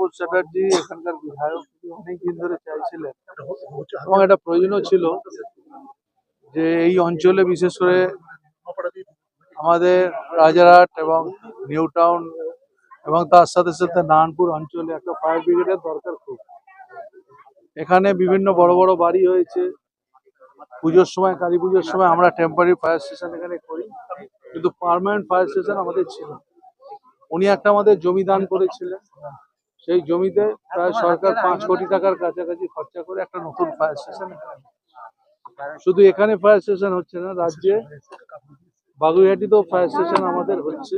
তাপস চ্যাটার্জি এখানকার বিধায়ক অনেকদিন ধরে চাইছিলেন এবং এটা প্রয়োজনীয় ছিল যে এই অঞ্চলে বিশেষ করে আমাদের রাজারহাট এবং নিউ টাউন এবং তার সাথে সাথে নারায়ণপুর অঞ্চলে একটা ফায়ার ব্রিগেডের দরকার খুব। এখানে বিভিন্ন বড় বড় বাড়ি হয়েছে, পুজোর সময় কালী পুজোর সময় আমরা টেম্পোরারি ফায়ার স্টেশন এখানে করি, কিন্তু পার্মানেন্ট ফায়ার স্টেশন আমাদের ছিল। উনি একটা আমাদের জমি দান করেছিলেন, সেই জমিতে প্রায় সরকার 5 কোটি টাকার কাছাকাছি খরচা করে একটা নতুন ফায়ার স্টেশন। শুধু এখানে ফায়ার স্টেশন হচ্ছে না, রাজ্যে বাগুইহাটিতেও ফায়ার স্টেশন আমাদের হচ্ছে,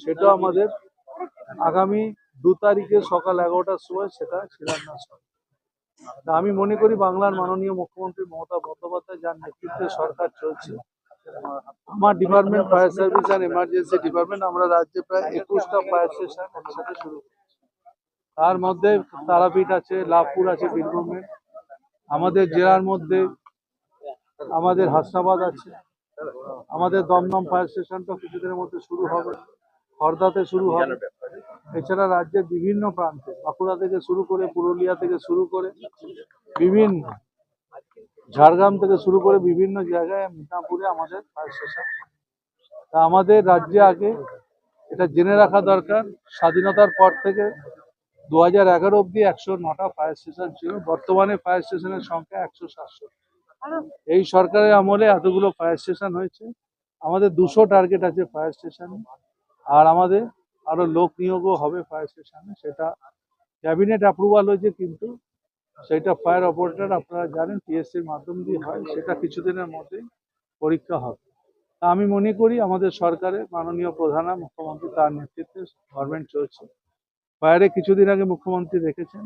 সেটাও আমাদের আগামী 2 তারিখে সকাল 11টার সময় সেটা শিলান্যাস হবে। তা আমি মনে করি বাংলার মাননীয় মুখ্যমন্ত্রী মমতা বন্দ্যোপাধ্যায় যার নেতৃত্বে সরকার চলছে, আমার department fire service and emergency department আমরা রাজ্যে প্রায় 21টা ফায়ার স্টেশন একসাথে শুরু করি। তার মধ্যে তারাপীঠ আছে, লাভপুর আছে বীরভূমে, আমাদের জেলার মধ্যে আমাদের হাসনাবাদ আছে, আমাদের দমদম ফায়ার স্টেশনটা কিছুদিনের মধ্যে শুরু হবে, খড়দাতে শুরু হবে। এছাড়া রাজ্যের বিভিন্ন প্রান্তে বাঁকুড়া থেকে শুরু করে পুরুলিয়া থেকে শুরু করে বিভিন্ন ঝাড়গ্রাম থেকে শুরু করে বিভিন্ন জায়গায় মিদনাপুরে আমাদের ফায়ার স্টেশন। তা আমাদের রাজ্যে আগে এটা জেনে রাখা দরকার, স্বাধীনতার পর থেকে 2011 অব্দি 109টা ফায়ার স্টেশন ছিল, বর্তমানে ফায়ার স্টেশনের সংখ্যা 167। এই সরকারের আমলে এতগুলো ফায়ার স্টেশন হয়েছে। আমাদের 200 টার্গেট আছে ফায়ার স্টেশনে, আর আমাদের আরো লোক নিয়োগও হবে ফায়ার স্টেশনে। সেটা ক্যাবিনেট অ্যাপ্রুভাল হয়েছে, কিন্তু সেটা ফায়ার অপারেটর আপনারা জানেন পিএসসির মাধ্যম দিয়ে হয়, সেটা কিছুদিনের মধ্যেই পরীক্ষা হবে। তা আমি মনে করি আমাদের সরকারের মাননীয় প্রধান মুখ্যমন্ত্রী তার নেতৃত্বে গভর্নমেন্ট চলছে। ফায়ারে কিছুদিন আগে মুখ্যমন্ত্রী দেখেছেন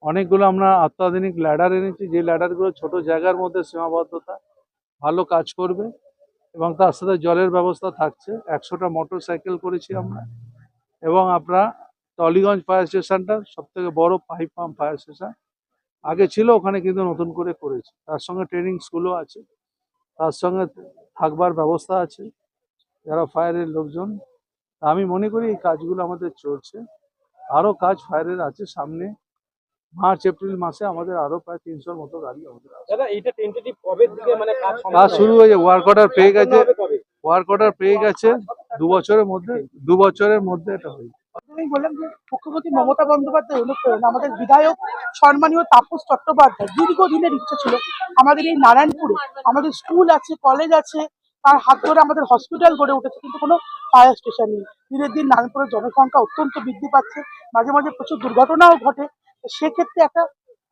অনেকগুলো আমরা অত্যাধুনিক ল্যাডার এনেছি, যে ল্যাডারগুলো ছোট জায়গার মধ্যে সীমাবদ্ধতা ভালো কাজ করবে এবং তার সাথে জলের ব্যবস্থা থাকছে। 100টা মোটর সাইকেল করেছি আমরা, এবং আমরা টলিগঞ্জ ফায়ার স্টেশনটা সব থেকে বড় পাইপ পাম্প ফায়ার স্টেশন আগে ছিল, ওখানে কিন্তু নতুন করে করেছি। তার সঙ্গে ট্রেনিং স্কুলও আছে, তার সঙ্গে থাকবার ব্যবস্থা আছে যারা ফায়ারের লোকজন। আমি মনে করি এই কাজগুলো আমাদের চলছে, আরো কাজ ফায়ারের আছে সামনে। মার্চ এপ্রিল মাসে আমাদের আরো প্রায় 300-র মতো গাড়ি আমাদের আছে। কাজ শুরু হয়েছে, ওয়ার্ক অর্ডার পেয়ে গেছে, ওয়ার্ক অর্ডার পেয়ে গেছে 2 বছরের মধ্যে এটা হয়ে যাবে। আমি বললাম যে মুখ্যমন্ত্রী মমতা বন্দ্যোপাধ্যায় অনুপ্রেরণা, আমাদের বিধায়ক সম্মানীয় তাপস চট্টোপাধ্যায় দীর্ঘদিনের ইচ্ছা ছিল আমাদের এই নারায়ণপুরে আমাদের স্কুল আছে, কলেজ আছে, তার হাত ধরে আমাদের হসপিটাল গড়ে উঠেছে, কিন্তু কোনো ফায়ার স্টেশন নেই। দিনের দিন নারায়ণপুরের জনসংখ্যা অত্যন্ত বৃদ্ধি পাচ্ছে, মাঝে মাঝে প্রচুর দুর্ঘটনাও ঘটে। সেক্ষেত্রে একটা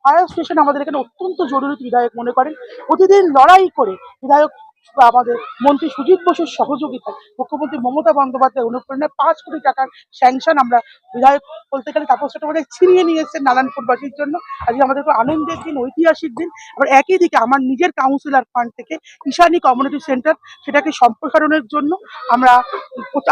ফায়ার স্টেশন আমাদের এখানে অত্যন্ত জরুরি বিধায়ক মনে করেন। প্রতিদিন লড়াই করে বিধায়ক আমাদের মন্ত্রী সুজিত বসুর সহযোগিতায় মুখ্যমন্ত্রী মমতা বন্দ্যোপাধ্যায় অনুপ্রেরণায় 5 কোটি টাকার স্যাংশন আমরা বিধায়ক বলতে গেলে তাপস চট্টোপাধ্যায় ছিনিয়ে নিয়ে এসেছেন নারায়ণপুরবাসীর জন্য। আজকে আমাদের খুব আনন্দের দিন, ঐতিহাসিক দিন। আবার একই দিকে আমার নিজের কাউন্সিলর ফান্ড থেকে ঈশানী কমিউনিটি সেন্টার, সেটাকে সম্প্রসারণের জন্য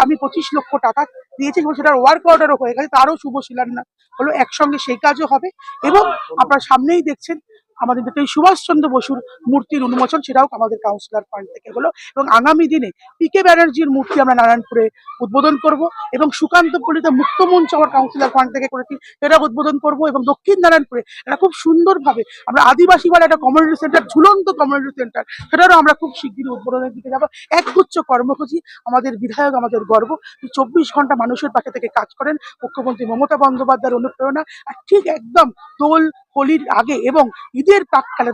আমি 25 লক্ষ টাকা দিয়েছি এবং সেটার ওয়ার্ক অর্ডারও হয়ে গেছে, তারও শুভ শিলান্যাস হলো। একসঙ্গে সেই কাজও হবে এবং আপনারা সামনেই দেখছেন আমাদের এই সুভাষচন্দ্র বসুর মূর্তির উন্মোচন, সেটাও আমাদের কাউন্সিলর ফান্ড থেকে হলো। এবং আগামী দিনে পিকে ব্যানার্জির মূর্তি আমরা নারায়ণপুরে উদ্বোধন করব, এবং সুকান্তপল্লীতে মুক্তমঞ্চ আমার কাউন্সিলর ফান্ড থেকে করেছি, সেটা উদ্বোধন করব। এবং দক্ষিণ নারায়ণপুরে এটা খুব সুন্দরভাবে আমরা আদিবাসী বলে একটা কমিউনিটি সেন্টার, ঝুলন্ত কমিউনিটি সেন্টার, সেটারও আমরা খুব শিগগিরই উদ্বোধনের দিকে যাবো। একগুচ্ছ কর্মসূচি, আমাদের বিধায়ক আমাদের গর্ব, 24 ঘন্টা মানুষের পাশে থেকে কাজ করেন মুখ্যমন্ত্রী মমতা বন্দ্যোপাধ্যায়ের অনুপ্রেরণা। আর ঠিক একদম দোল হোলির আগে এবং ঈদের প্রাককালে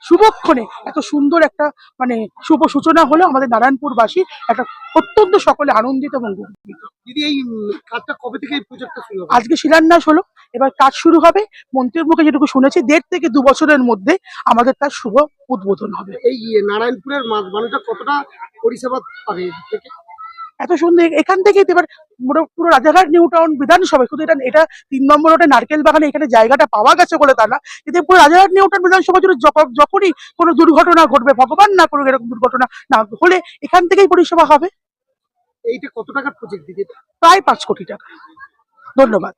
শুভক্ষণে এত সুন্দর একটা শুভ সূচনা হলো আমাদের নারায়ণপুরবাসী একটা অত্যন্ত সকলে আনন্দিত এবং গর্বিত। দিদি, এই কাজটা কবে থেকে এই প্রজেক্টটা শুরু হবে? আজকে শিলান্যাস হলো, এবার কাজ শুরু হবে। মন্ত্রীর মুখে যেটুকু শুনেছি 1.5 থেকে 2 বছরের মধ্যে আমাদের তার শুভ উদ্বোধন হবে। এই নারায়ণপুরের মানুষরা কতটা পরিষেবা পাবে থেকে? এত সুন্দর এখান থেকেই এবার পুরো রাজারহাট নিউ টাউন বিধানসভা, শুধু এটা 3 নম্বর রোডে নারকেল বাগানে এখানে জায়গাটা পাওয়া গেছে বলে তা না, এতে পুরো রাজারহাট নিউ টাউন বিধানসভা জুড়ে যখনই কোনো দুর্ঘটনা ঘটবে, ভগবান না করুক এরকম দুর্ঘটনা না হলে, এখান থেকেই পরিষেবা হবে। এইটা কত টাকার প্রজেক্ট দিদি? প্রায় 5 কোটি টাকা। ধন্যবাদ।